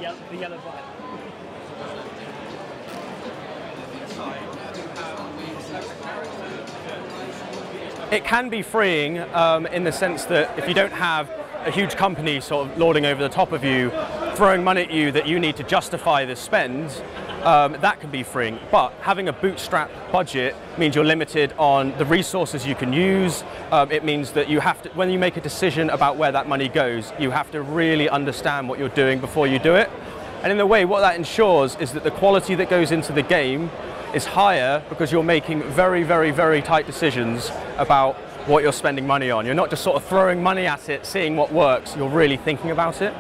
That's the yellow button. It can be freeing in the sense that if you don't have a huge company sort of lording over the top of you, throwing money at you that you need to justify the spend, that can be freeing. But having a bootstrap budget means you're limited on the resources you can use. It means that you have to, when you make a decision about where that money goes, you have to really understand what you're doing before you do it. And in a way, what that ensures is that the quality that goes into the game is higher because you're making very, very, very tight decisions about what you're spending money on. You're not just sort of throwing money at it, seeing what works, you're really thinking about it.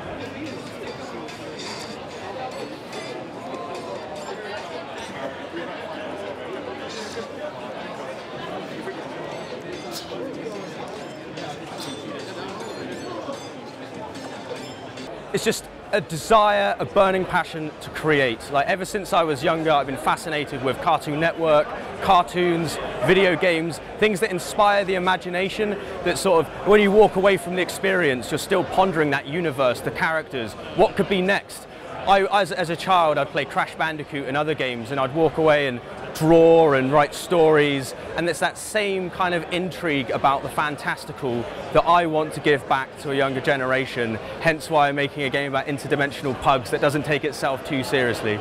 It's just a desire, a burning passion to create. Like ever since I was younger, I've been fascinated with Cartoon Network, cartoons, video games, things that inspire the imagination, that sort of, when you walk away from the experience, you're still pondering that universe, the characters, what could be next. As a child, I'd play Crash Bandicoot and other games, and I'd walk away and draw and write stories, and it's that same kind of intrigue about the fantastical that I want to give back to a younger generation, hence why I'm making a game about interdimensional pugs that doesn't take itself too seriously.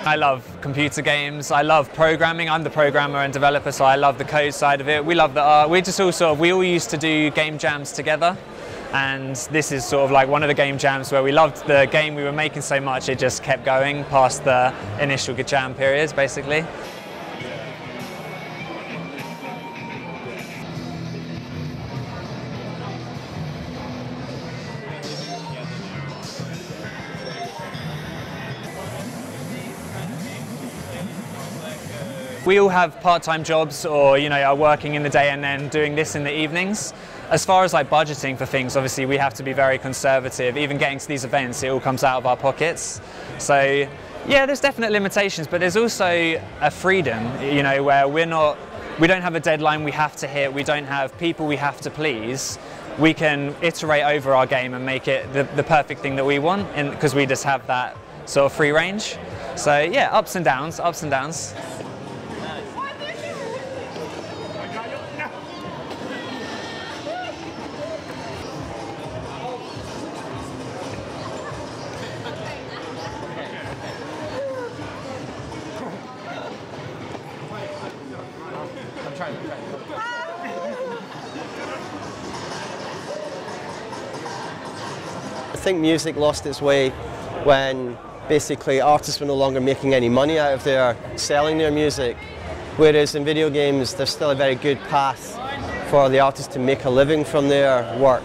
I love computer games, I love programming. I'm the programmer and developer, so I love the code side of it. We love the art. We just we all used to do game jams together, and this is sort of like one of the game jams where we loved the game we were making so much it just kept going past the initial jam periods, basically. We all have part-time jobs, or are working in the day and then doing this in the evenings. As far as like budgeting for things, obviously we have to be very conservative. Even getting to these events, it all comes out of our pockets. So yeah, there's definite limitations, but there's also a freedom, where we don't have a deadline we have to hit. We don't have people we have to please. We can iterate over our game and make it the perfect thing that we want, because we just have that sort of free range. So yeah, ups and downs, ups and downs. I think music lost its way when basically artists were no longer making any money out of selling their music, whereas in video games there's still a very good path for the artist to make a living from their work,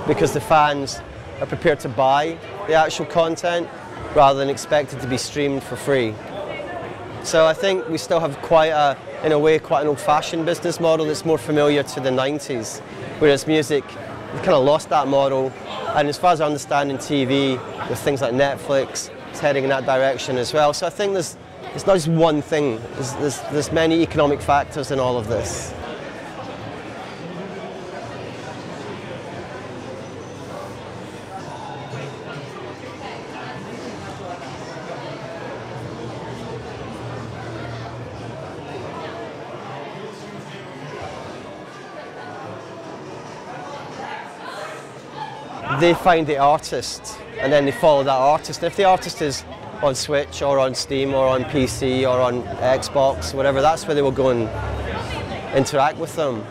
because the fans are prepared to buy the actual content rather than expect it to be streamed for free. So I think we still have in a way, quite an old-fashioned business model that's more familiar to the 90s, whereas music, we've kind of lost that model. And as far as I understand in TV, with things like Netflix, it's heading in that direction as well. So I think it's not just one thing, there's many economic factors in all of this. They find the artist and then they follow that artist. And if the artist is on Switch or on Steam or on PC or on Xbox, whatever, that's where they will go and interact with them.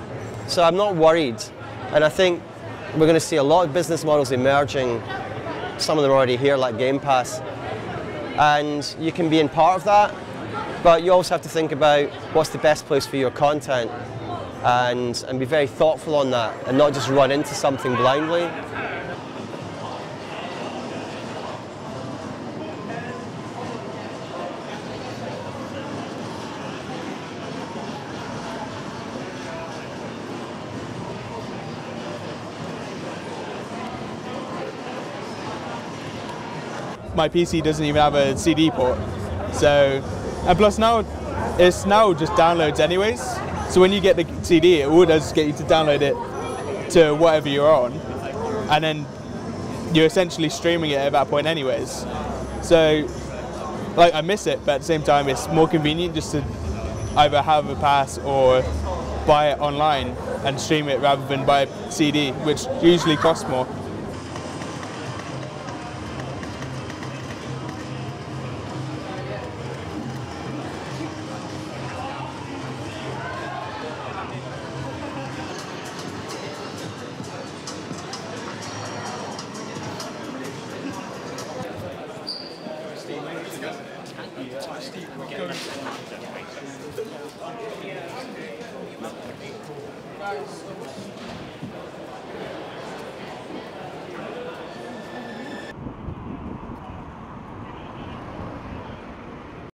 So I'm not worried And I think we're going to see a lot of business models emerging. Some of them are already here, like Game Pass. And you can be in part of that, but you also have to think about what's the best place for your content and be very thoughtful on that and not just run into something blindly. My PC doesn't even have a CD port, so, and plus now it's just downloads anyways, so when you get the CD it will just get you to download it to whatever you're on, and then you're essentially streaming it at that point anyways. So like, I miss it, but at the same time it's more convenient just to either have a pass or buy it online and stream it rather than buy a CD, which usually costs more.